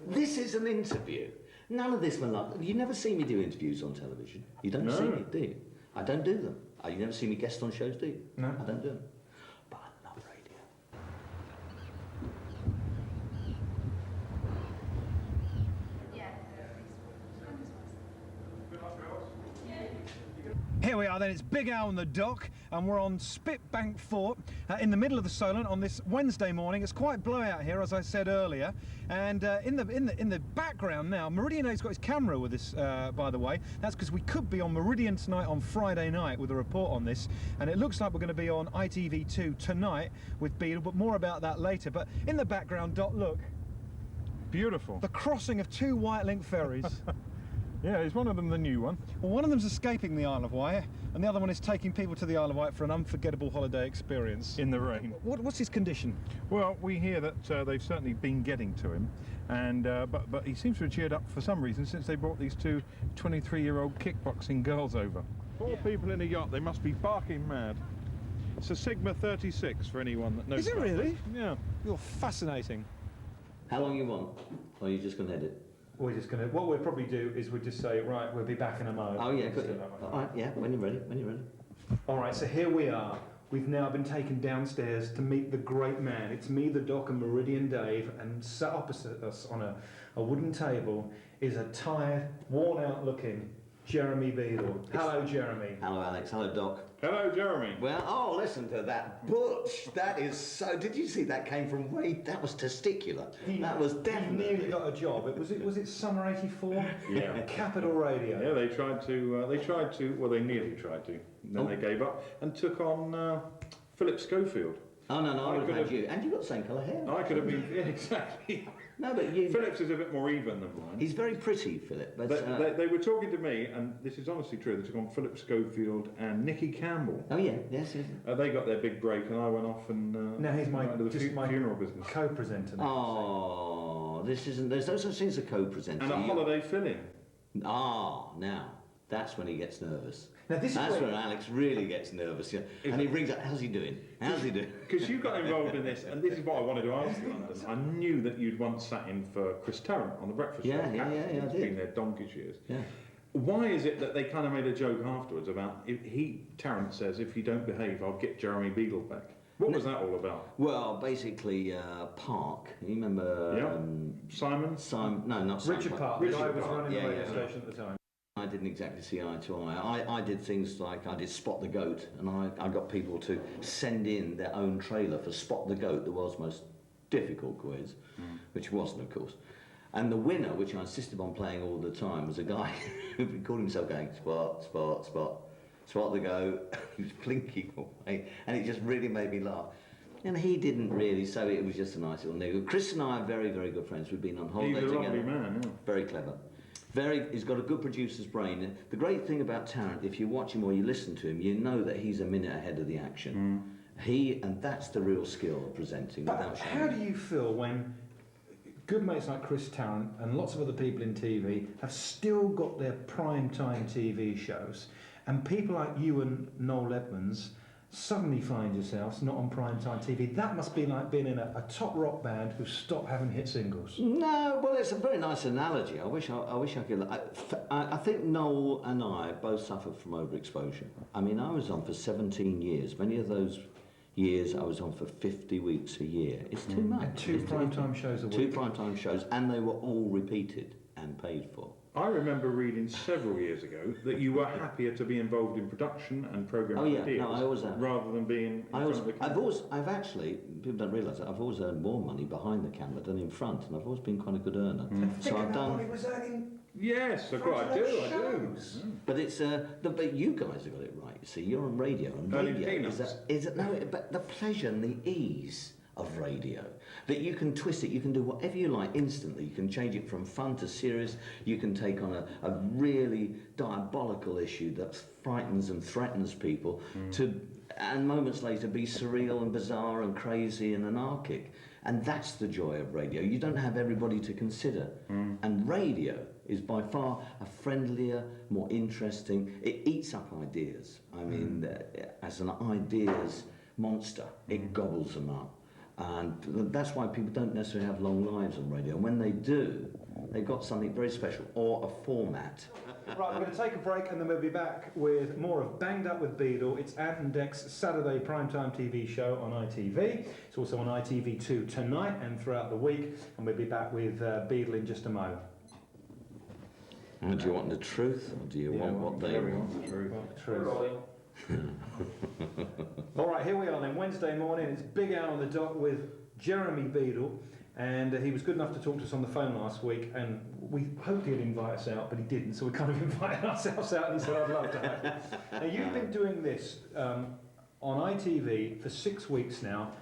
This is an interview. None of this, you never see me do interviews on television. You don't see me, do you? I don't do them. You never see me guest on shows, do you? No. I don't do them. But I love radio. Here we are then, it's Big Al on the dock and we're on Spitbank Fort in the middle of the Solent on this Wednesday morning. It's quite blowout here, as I said earlier, and in the background now, Meridian A's got his camera with us, by the way. That's because we could be on Meridian tonight on Friday night with a report on this, and it looks like we're going to be on ITV2 tonight with Beadle, but more about that later. But in the background, Dot, look. Beautiful. The crossing of two White Link ferries. Yeah, is one of them the new one? Well, one of them's escaping the Isle of Wight, and the other one is taking people to the Isle of Wight for an unforgettable holiday experience. In the rain. What's his condition? Well, we hear that they've certainly been getting to him, and but he seems to have cheered up for some reason since they brought these two 23-year-old kickboxing girls over. Four people in a yacht, they must be barking mad. It's a Sigma 36 for anyone that knows. Is it really? Yeah. You're fascinating. How long you want? Or are you just going to edit? We're just going to, what we'll probably do is we'll just say, right, we'll be back in a moment. Oh yeah, good. All right, yeah, when you're ready, when you're ready. All right, so here we are. We've now been taken downstairs to meet the great man. It's me, the Doc, and Meridian Dave, and sat opposite us on a wooden table is a tired, worn-out looking Jeremy Beadle. Hello, Jeremy. Hello, Alex. Hello, Doc. Hello, Jeremy. Well, oh, listen to that butch. That is so. Did you see that came from way? That was testicular. That was definitely. He nearly got a job. Was it summer '84? Yeah. Capital Radio. Yeah, they tried to. Well, they nearly tried to. And then they gave up and took on Philip Schofield. Oh no, I would have had you. And you got the same colour hair. I could have been. Yeah, exactly. No, but you. Philip's is a bit more even than mine. He's very pretty, Philip. But they were talking to me, and this is honestly true. They took on Philip Schofield and Nicky Campbell. Oh yeah, yes. They got their big break, and I went off and. Now he's my funeral business. Co-presenter. Oh, this isn't. There's no such thing as a co-presenter. And a holiday fill-in. Ah, now that's when he gets nervous. Now this That's when Alex really gets nervous, yeah. And he rings up, how's he doing? How's he doing? Because you got involved in this, and this is what I wanted to ask you, London. I knew that you'd once sat in for Chris Tarrant on the Breakfast Show. Yeah, It's been there donkey's years. Yeah. Why is it that they kind of made a joke afterwards about, Tarrant says, if you don't behave, I'll get Jeremy Beadle back. What was that all about? Well, basically, Park, you remember... Simon? No, not Simon. Richard Park, the guy who was running the radio station at the time. I didn't exactly see eye to eye. I did things like I did Spot the Goat, and I got people to send in their own trailer for Spot the Goat, the world's most difficult quiz, which wasn't, of course. And the winner, which I insisted on playing all the time, was a guy who called himself going, Spot, Spot, Spot, Spot the Goat. He was blinking away, and it just really made me laugh. And he didn't really, so it was just a nice little niggle. Chris and I are very, very good friends. We've been on holiday together. He's a lovely man, yeah. Very clever. He's got a good producer's brain. And the great thing about Tarrant, if you watch him or you listen to him, you know that he's a minute ahead of the action. And that's the real skill of presenting. But how do you feel when good mates like Chris Tarrant and lots of other people in TV have still got their prime time TV shows, and people like you and Noel Edmonds suddenly find yourselves not on primetime TV? That must be like being in a top rock band who stopped having hit singles. No, well, it's a very nice analogy. I wish I could. I think Noel and I both suffered from overexposure. I mean, I was on for 17 years. Many of those years I was on for 50 weeks a year. It's too much. And two primetime shows a week. Two primetime shows, and they were all repeated and paid for. I remember reading several years ago that you were happier to be involved in production and program ideas I always have. rather than being in front of the camera. I've actually, people don't realise that, I've always earned more money behind the camera than in front, and I've always been quite a good earner. So I've done. He was earning. Yes, I do. But it's but you guys have got it right. You see, you're on radio, and radio but the pleasure and the ease of radio, that you can twist it, you can do whatever you like instantly. You can change it from fun to serious. You can take on a really diabolical issue that frightens and threatens people and moments later be surreal and bizarre and crazy and anarchic. And that's the joy of radio. You don't have everybody to consider. And radio is by far a friendlier, more interesting. It eats up ideas. I mean, as an ideas monster, it gobbles them up. And that's why people don't necessarily have long lives on radio. And when they do, they've got something very special, or a format. Right, we're going to take a break and then we'll be back with more of Banged Up with Beadle. It's Ant and Dec's Saturday primetime TV show on ITV. It's also on ITV2 tonight and throughout the week. And we'll be back with Beadle in just a moment. And do you want the truth, or do you want what they want? The truth. Want the truth. All right, here we are then, Wednesday morning. It's Big Al on the dock with Jeremy Beadle, and he was good enough to talk to us on the phone last week, and we hoped he'd invite us out, but he didn't, so we kind of invited ourselves out, and he said, I'd love to have you. Now, you've been doing this on ITV for 6 weeks now,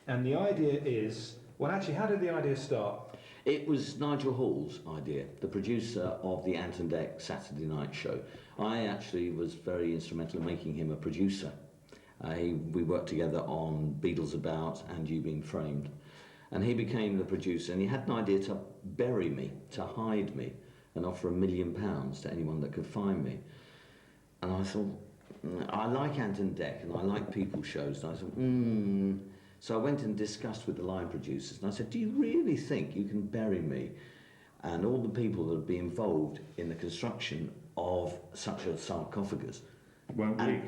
and the idea is, well, actually, how did the idea start? It was Nigel Hall's idea, the producer of the Ant and Dec Saturday night show. I actually was very instrumental in making him a producer. We worked together on Beadle's About and You Being Framed. And he became the producer, and he had an idea to bury me, to hide me, and offer £1 million to anyone that could find me. And I thought, I like Ant and Dec, and I like people shows, and I thought, So I went and discussed with the line producers, and I said, do you really think you can bury me and all the people that would be involved in the construction of such a sarcophagus? Won't leak.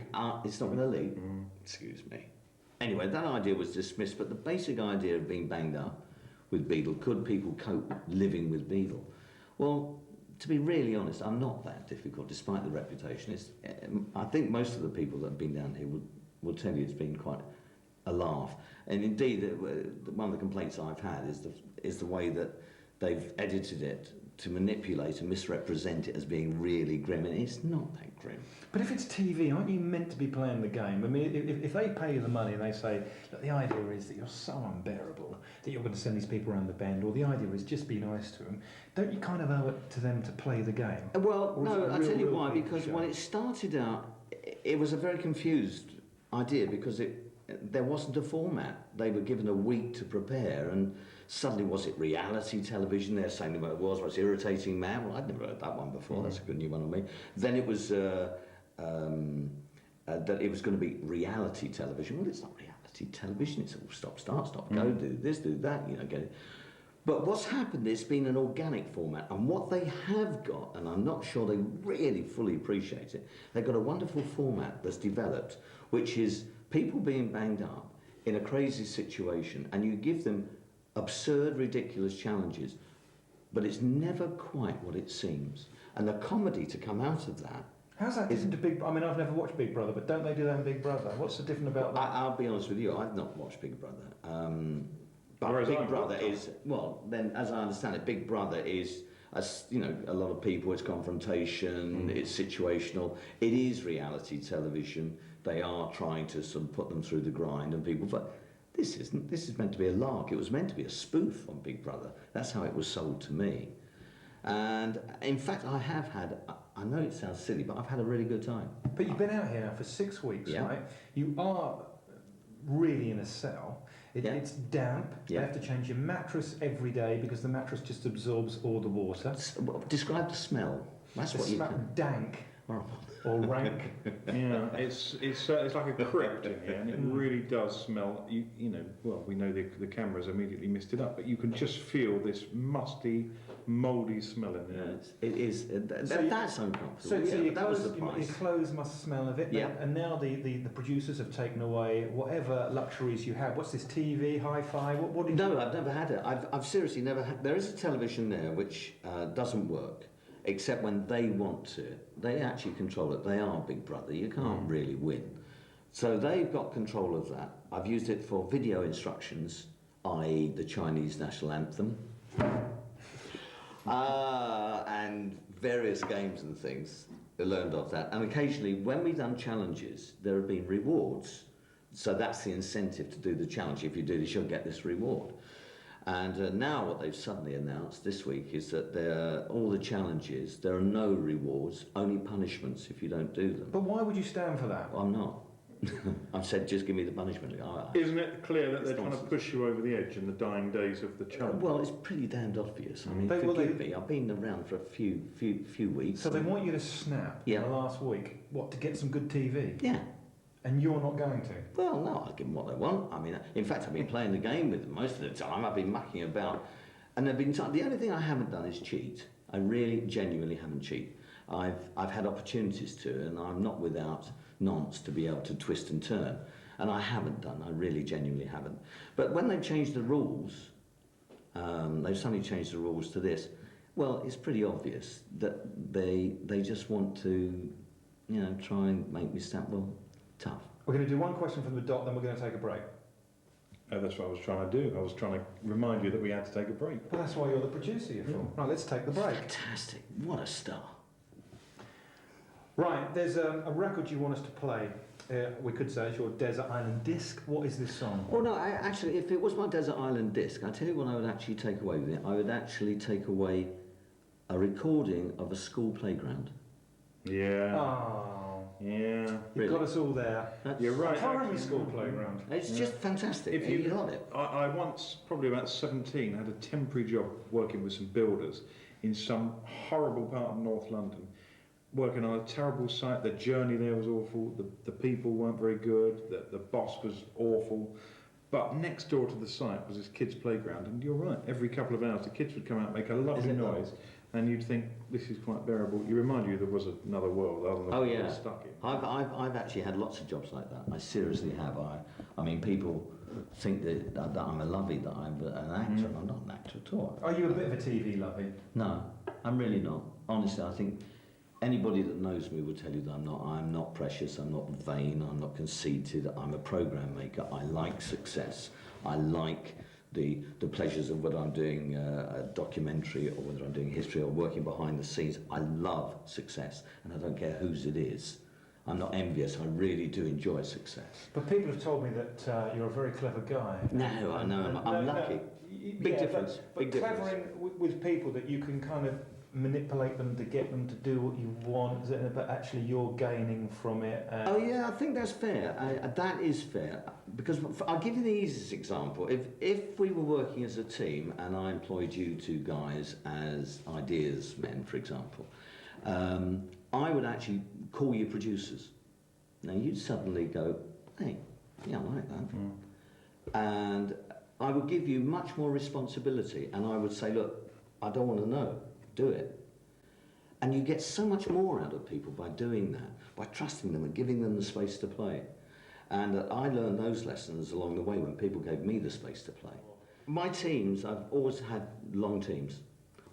It's not going to leak. Excuse me. Anyway, that idea was dismissed, but the basic idea of being banged up with Beadle, could people cope living with Beadle? Well, to be really honest, I'm not that difficult, despite the reputation. I think most of the people that have been down here will tell you it's been quite a laugh. And indeed, one of the complaints I've had is the way that they've edited it to manipulate and misrepresent it as being really grim, and it's not that grim. But if it's TV, aren't you meant to be playing the game? I mean, if they pay you the money and they say, look, the idea is that you're so unbearable that you're going to send these people around the bend, or the idea is just be nice to them, don't you kind of owe it to them to play the game? Well, no, I'll tell you why, because when it started out, it was a very confused idea, because there wasn't a format. They were given a week to prepare, and suddenly, was it reality television? They're saying about it was Irritating Man. Well, I'd never heard that one before. That's a good new one on me. Then it was that it was going to be reality television. Well, it's not reality television. It's all stop, start, stop, go, do this, do that, get it. But what's happened, it's been an organic format, and what they have got, and I'm not sure they really fully appreciate it, they've got a wonderful format that's developed, which is people being banged up in a crazy situation, and you give them absurd, ridiculous challenges, but it's never quite what it seems. And the comedy to come out of that... How's that different to Big Brother? I mean, I've never watched Big Brother, but don't they do that in Big Brother? What's the different about that? I'll be honest with you, I've not watched Big Brother. But Whereas Big Brother is... Well, then, as I understand it, Big Brother is... a lot of people, it's confrontation, it's situational, it is reality television. They are trying to sort of put them through the grind, and people... But this isn't. This is meant to be a lark. It was meant to be a spoof on Big Brother. That's how it was sold to me. And in fact, I have had... I know it sounds silly, but I've had a really good time. But you've been out here now for 6 weeks, Yeah. right? You are really in a cell. Yeah. It's damp. Yeah. You have to change your mattress every day because the mattress just absorbs all the water. Describe the smell. That's what you can... Dank Horrible. or rank. Yeah, it's like a crypt in here, and it really does smell. Well, we know the cameras immediately missed it up, but you can just feel this musty, mouldy smell in there. It is. That's uncomfortable. So Yeah, that was the your price. clothes must smell of it. Yeah. And now the producers have taken away whatever luxuries you have. What's this, TV, hi-fi? What do you... No, I've never had it. I've seriously never had... There is a television there which doesn't work, except when they want to. They actually control it. They are Big Brother. You can't really win. So they've got control of that. I've used it for video instructions, i.e. the Chinese national anthem, and various games and things. I learned of that. And occasionally, when we've done challenges, there have been rewards. So that's the incentive to do the challenge. If you do this, you'll get this reward. And now what they've suddenly announced this week is that all the challenges, there are no rewards, only punishments if you don't do them. But why would you stand for that? I'm not. I've said, just give me the punishment. Isn't it clear that they're trying to push you over the edge in the dying days of the challenge? Well, it's pretty damned obvious. I mean, forgive me, I've been around for a few weeks. So they want you to snap in the last week, to get some good TV? Yeah. And you're not going to? Well, no, I'll give them what they want. I mean, in fact, I've been playing the game with them most of the time. I've been mucking about. And the only thing I haven't done is cheat. I really, genuinely haven't cheated. I've had opportunities to, and I'm not without nonce to be able to twist and turn. And I haven't done, I really, genuinely haven't. But when they've changed the rules, they've suddenly changed the rules to this, well, it's pretty obvious that they just want to, you know, try and make me stand, well, tough. We're going to do one question from the dot, then we're going to take a break. That's what I was trying to do. I was trying to remind you that we had to take a break. Well, that's why you're the producer, you fool. Right, let's take the break. Fantastic, what a star. Right, there's a record you want us to play. We could say it's your Desert Island Disc. What is this song? Well, no, actually, if it was my Desert Island Disc, I tell you what I would actually take away with it. I would actually take away a recording of a school playground. Yeah. Oh. Yeah. You've got us all there. You're right. A primary school playground. It's just fantastic. If you love it. I once, probably about 17, had a temporary job working with some builders in some horrible part of North London, working on a terrible site. The journey there was awful, the people weren't very good, the boss was awful. But next door to the site was this kids' playground, and you're right, every couple of hours the kids would come out and make a lovely noise, and you'd think, this is quite bearable. You remind you there was another world other than what we're stuck in. I've actually had lots of jobs like that. I seriously have. I mean, people think that I'm a lovey, that I'm an actor, and I'm not an actor at all. Are you a bit of a TV lovey? No, I'm really not. Honestly, I think anybody that knows me will tell you that I'm not. I'm not precious, I'm not vain, I'm not conceited, I'm a program maker. I like success. I like the pleasures of whether I'm doing a documentary or whether I'm doing history or working behind the scenes. I love success, and I don't care whose it is. I'm not envious, I really do enjoy success. But people have told me that you're a very clever guy. No, I know, I'm lucky. Big difference. But clevering with people that you can kind of manipulate them to get them to do what you want, but actually you're gaining from it. Oh yeah, I think that's fair. That is fair, because I'll give you the easiest example. If we were working as a team and I employed you two guys as ideas men, for example, I would actually call you producers. Now you'd suddenly go, hey, yeah, I like that. And I would give you much more responsibility, and I would say, look, I don't want to know. Do it. And you get so much more out of people by doing that, by trusting them and giving them the space to play. And I learned those lessons along the way when people gave me the space to play. My teams, I've always had long teams.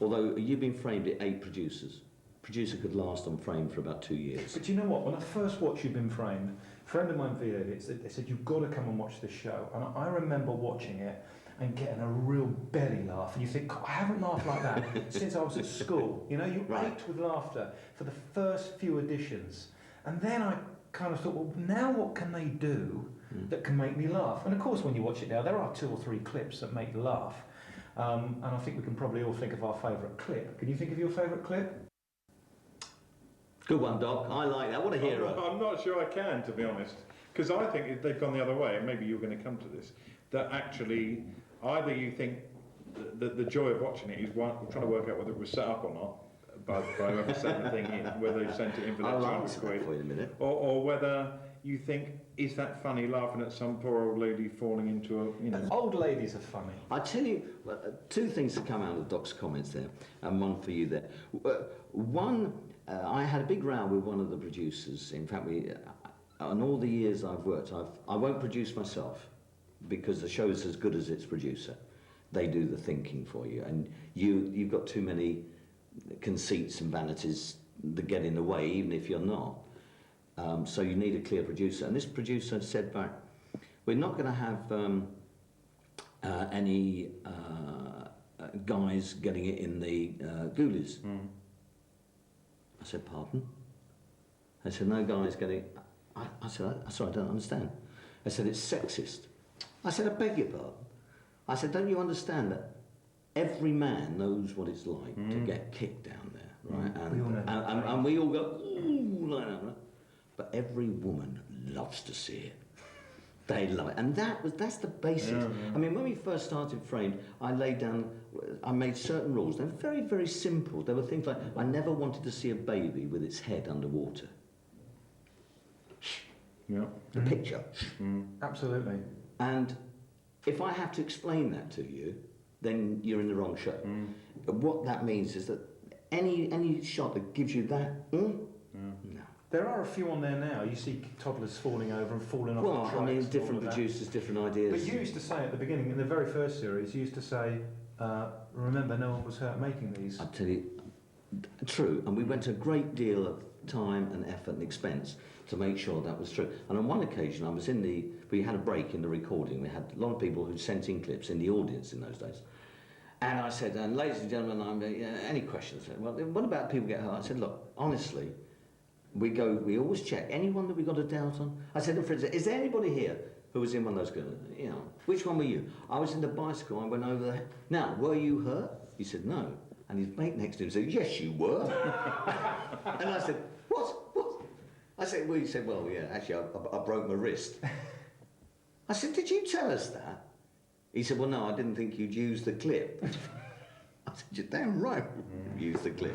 Although you've been framed at 8 producers. Producer could last on frame for about 2 years. But you know what? When I first watched You've Been Framed, a friend of mine vetoed it. They said, you've got to come and watch this show. And I remember watching it and getting a real belly laugh, and you think, I haven't laughed like that since I was at school. You know, you ached with laughter for the first few editions, and then I kind of thought, well, now what can they do that can make me laugh? And of course, when you watch it now, there are 2 or 3 clips that make you laugh, and I think we can probably all think of our favourite clip. Can you think of your favourite clip? Good one, Doc. I like that. What a hero. I'm not sure I can, to be honest, because I think they've gone the other way, and maybe you're going to come to this, that actually either you think the joy of watching it is trying to work out whether it was set up or not by whoever sent the thing in, whether they sent it in for that 200 quid, or whether you think, is that funny, laughing at some poor old lady falling into a, you know... Old ladies are funny. I tell you, 2 things that come out of Doc's comments there, and one for you there. One, I had a big row with one of the producers. In fact, on all the years I've worked, I won't produce myself, because the show's as good as its producer. They do the thinking for you, and you've got too many conceits and vanities that get in the way, even if you're not. So you need a clear producer. And this producer said back, we're not going to have any guys getting it in the ghoulies. I said, pardon? I said, no guys getting it. I said, sorry, I don't understand. I said, it's sexist. I said, I beg your pardon. I said, don't you understand that every man knows what it's like to get kicked down there, right? And we all go, ooh, like that, right? But every woman loves to see it. They love it. And that's the basics. I mean, when we first started Framed, I made certain rules. They were very, very simple. There were things like, I never wanted to see a baby with its head underwater. the picture. Absolutely. And if I have to explain that to you, then you're in the wrong show. What that means is that any shot that gives you that, no. There are a few on there now. You see toddlers falling over and falling off the tracks. Well, I mean, and different all of that. producers, different ideas. But you used to say at the beginning, in the very first series, you used to say, remember, no one was hurt making these. I tell you, true, and we went to a great deal of time and effort and expense to make sure that was true. And on one occasion, I was we had a break in the recording. We had a lot of people who sent in clips in the audience in those days. And I said, ladies and gentlemen, any questions? Well, what about people get hurt? I said, look, honestly, we always check. Anyone that we got a doubt on? I said, for instance, is there anybody here who was in one of those girls? You know, which one were you? I was in the bicycle, I went over there. Now, were you hurt? He said, no. And his mate next to him said, yes, you were. And I said, what? I said, well, he said, well, yeah, actually, I broke my wrist. I said, did you tell us that? He said, well, no, I didn't think you'd use the clip. I said, you're damn right, use the clip.